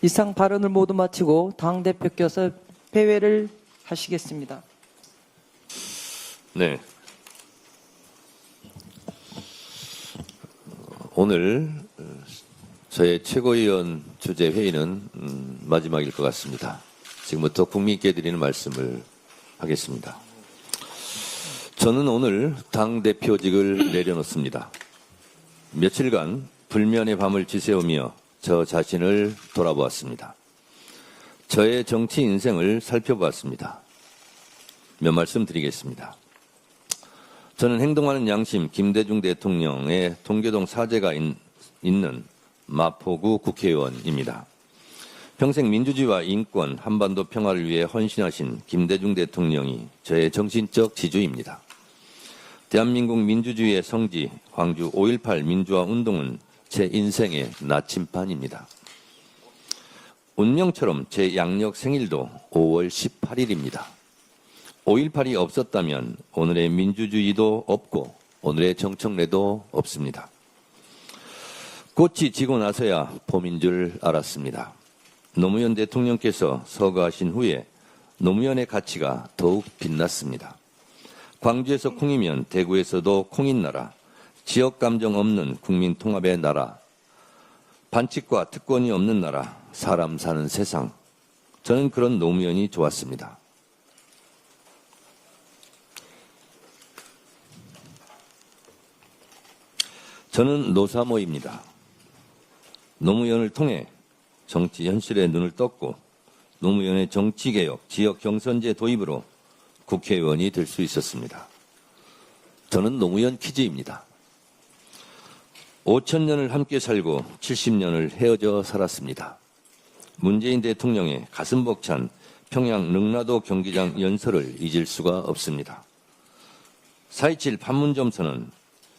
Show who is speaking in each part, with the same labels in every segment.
Speaker 1: 이상 발언을 모두 마치고 당대표께서 회회를 하시겠습니다.
Speaker 2: 네. 오늘 저의 최고위원 주재 회의는 마지막일 것 같습니다. 지금부터 국민께 드리는 말씀을 하겠습니다. 저는 오늘 당대표직을 내려놓습니다. 며칠간 불면의 밤을 지새우며 저 자신을 돌아보았습니다. 저의 정치 인생을 살펴보았습니다. 몇 말씀 드리겠습니다. 저는 행동하는 양심 김대중 대통령의 동교동 사제가 있는 마포구 국회의원입니다. 평생 민주주의와 인권, 한반도 평화를 위해 헌신하신 김대중 대통령이 저의 정신적 지주입니다. 대한민국 민주주의의 성지, 광주 5.18 민주화 운동은 제 인생의 나침반입니다. 운명처럼 제 양력 생일도 5월 18일입니다. 5.18이 없었다면 오늘의 민주주의도 없고 오늘의 정청래도 없습니다. 꽃이 지고 나서야 봄인 줄 알았습니다. 노무현 대통령께서 서거하신 후에 노무현의 가치가 더욱 빛났습니다. 광주에서 콩이면 대구에서도 콩인 나라, 지역 감정 없는 국민 통합의 나라, 반칙과 특권이 없는 나라, 사람 사는 세상. 저는 그런 노무현이 좋았습니다. 저는 노사모입니다. 노무현을 통해 정치 현실에 눈을 떴고 노무현의 정치개혁, 지역 경선제 도입으로 국회의원이 될 수 있었습니다. 저는 노무현 키즈입니다. 5,000년을 함께 살고 70년을 헤어져 살았습니다. 문재인 대통령의 가슴 벅찬 평양 릉라도 경기장 연설을 잊을 수가 없습니다. 4.27 판문점 선언,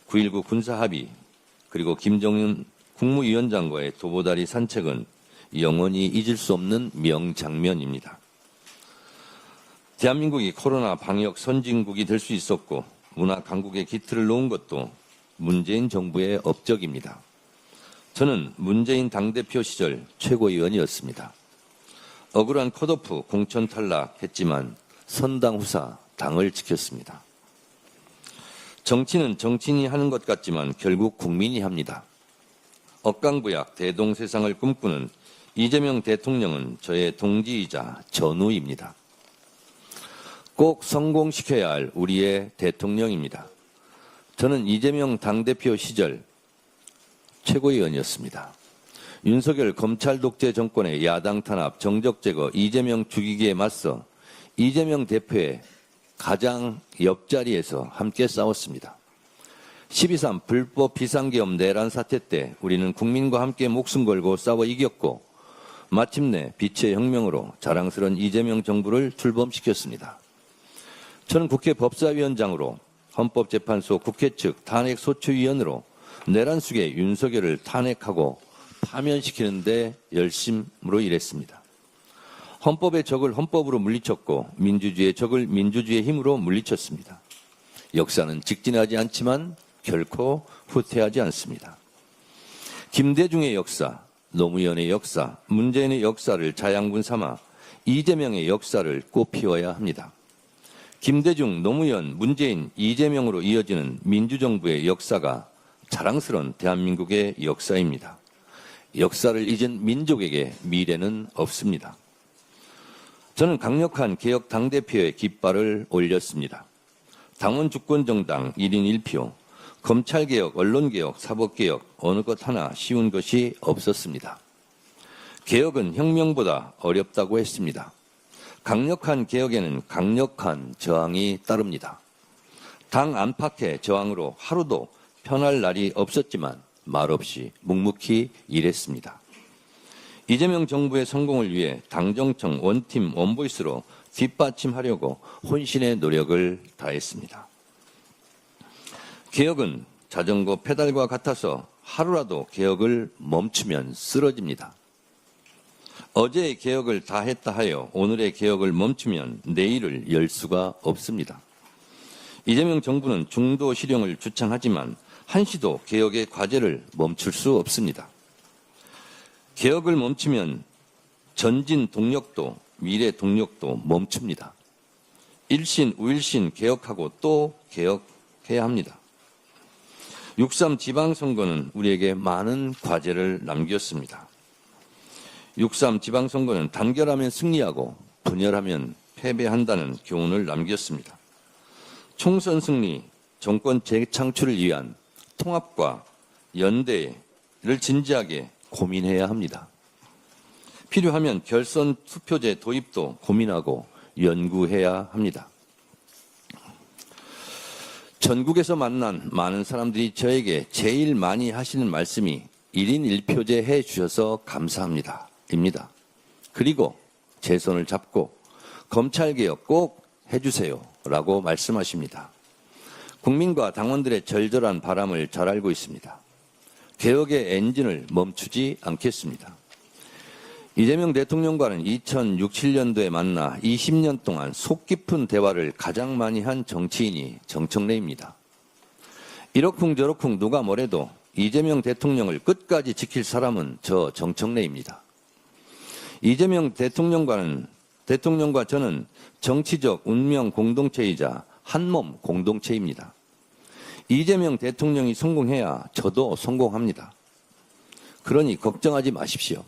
Speaker 2: 9.19 군사합의, 그리고 김정은 국무위원장과의 도보다리 산책은 영원히 잊을 수 없는 명장면입니다. 대한민국이 코로나 방역 선진국이 될 수 있었고 문화 강국의 기틀을 놓은 것도 문재인 정부의 업적입니다. 저는 문재인 당대표 시절 최고위원이었습니다. 억울한 컷오프 공천 탈락했지만 선당 후사 당을 지켰습니다. 정치는 정치인이 하는 것 같지만 결국 국민이 합니다. 억강부약 대동세상을 꿈꾸는 이재명 대통령은 저의 동지이자 전우입니다. 꼭 성공시켜야 할 우리의 대통령입니다. 저는 이재명 당대표 시절 최고위원이었습니다. 윤석열 검찰 독재 정권의 야당 탄압, 정적 제거, 이재명 죽이기에 맞서 이재명 대표의 가장 옆자리에서 함께 싸웠습니다. 12.3 불법 비상계엄 내란 사태 때 우리는 국민과 함께 목숨 걸고 싸워 이겼고 마침내 빛의 혁명으로 자랑스러운 이재명 정부를 출범시켰습니다. 저는 국회 법사위원장으로 헌법재판소 국회 측 탄핵소추위원으로 내란 속의 윤석열을 탄핵하고 파면시키는 데 열심으로 일했습니다. 헌법의 적을 헌법으로 물리쳤고 민주주의의 적을 민주주의의 힘으로 물리쳤습니다. 역사는 직진하지 않지만 결코 후퇴하지 않습니다. 김대중의 역사, 노무현의 역사, 문재인의 역사를 자양분 삼아 이재명의 역사를 꽃피워야 합니다. 김대중, 노무현, 문재인, 이재명으로 이어지는 민주정부의 역사가 자랑스러운 대한민국의 역사입니다. 역사를 잊은 민족에게 미래는 없습니다. 저는 강력한 개혁 당대표의 깃발을 올렸습니다. 당원 주권정당 1인 1표, 검찰개혁, 언론개혁, 사법개혁 어느 것 하나 쉬운 것이 없었습니다. 개혁은 혁명보다 어렵다고 했습니다. 강력한 개혁에는 강력한 저항이 따릅니다. 당 안팎의 저항으로 하루도 편할 날이 없었지만 말없이 묵묵히 일했습니다. 이재명 정부의 성공을 위해 당정청 원팀 원보이스로 뒷받침하려고 혼신의 노력을 다했습니다. 개혁은 자전거 페달과 같아서 하루라도 개혁을 멈추면 쓰러집니다. 어제의 개혁을 다 했다 하여 오늘의 개혁을 멈추면 내일을 열 수가 없습니다. 이재명 정부는 중도 실용을 주창하지만 한시도 개혁의 과제를 멈출 수 없습니다. 개혁을 멈추면 전진 동력도 미래 동력도 멈춥니다. 일신 우일신 개혁하고 또 개혁해야 합니다. 6.3 지방선거는 우리에게 많은 과제를 남겼습니다. 6.3 지방선거는 단결하면 승리하고 분열하면 패배한다는 교훈을 남겼습니다. 총선 승리, 정권 재창출을 위한 통합과 연대를 진지하게 고민해야 합니다. 필요하면 결선 투표제 도입도 고민하고 연구해야 합니다. 전국에서 만난 많은 사람들이 저에게 제일 많이 하시는 말씀이 1인 1표제 해 주셔서 감사합니다. 입니다. 그리고 제 손을 잡고 검찰개혁 꼭 해주세요. 라고 말씀하십니다. 국민과 당원들의 절절한 바람을 잘 알고 있습니다. 개혁의 엔진을 멈추지 않겠습니다. 이재명 대통령과는 2006, 7년도에 만나 20년 동안 속 깊은 대화를 가장 많이 한 정치인이 정청래입니다. 이러쿵저러쿵 누가 뭐래도 이재명 대통령을 끝까지 지킬 사람은 저 정청래입니다. 이재명 대통령과 저는 정치적 운명 공동체이자 한몸 공동체입니다. 이재명 대통령이 성공해야 저도 성공합니다. 그러니 걱정하지 마십시오.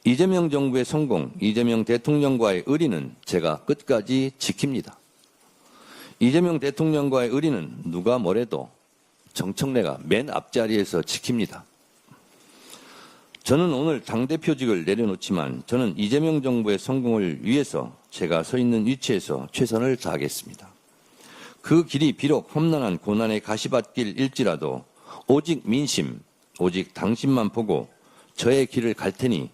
Speaker 2: 이재명 정부의 성공, 이재명 대통령과의 의리는 제가 끝까지 지킵니다. 이재명 대통령과의 의리는 누가 뭐래도 정청래가 맨 앞자리에서 지킵니다. 저는 오늘 당대표직을 내려놓지만 저는 이재명 정부의 성공을 위해서 제가 서 있는 위치에서 최선을 다하겠습니다. 그 길이 비록 험난한 고난의 가시밭길일지라도 오직 민심, 오직 당신만 보고 저의 길을 갈 테니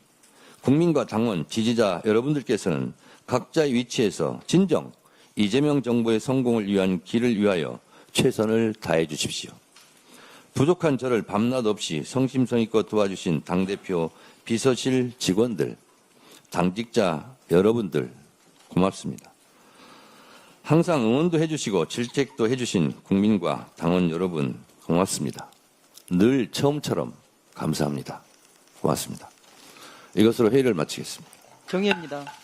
Speaker 2: 국민과 당원, 지지자 여러분들께서는 각자의 위치에서 진정 이재명 정부의 성공을 위한 길을 위하여 최선을 다해 주십시오. 부족한 저를 밤낮 없이 성심성의껏 도와주신 당대표 비서실 직원들, 당직자 여러분들 고맙습니다. 항상 응원도 해주시고 질책도 해주신 국민과 당원 여러분 고맙습니다. 늘 처음처럼 감사합니다. 고맙습니다. 이것으로 회의를 마치겠습니다.
Speaker 1: 정의입니다.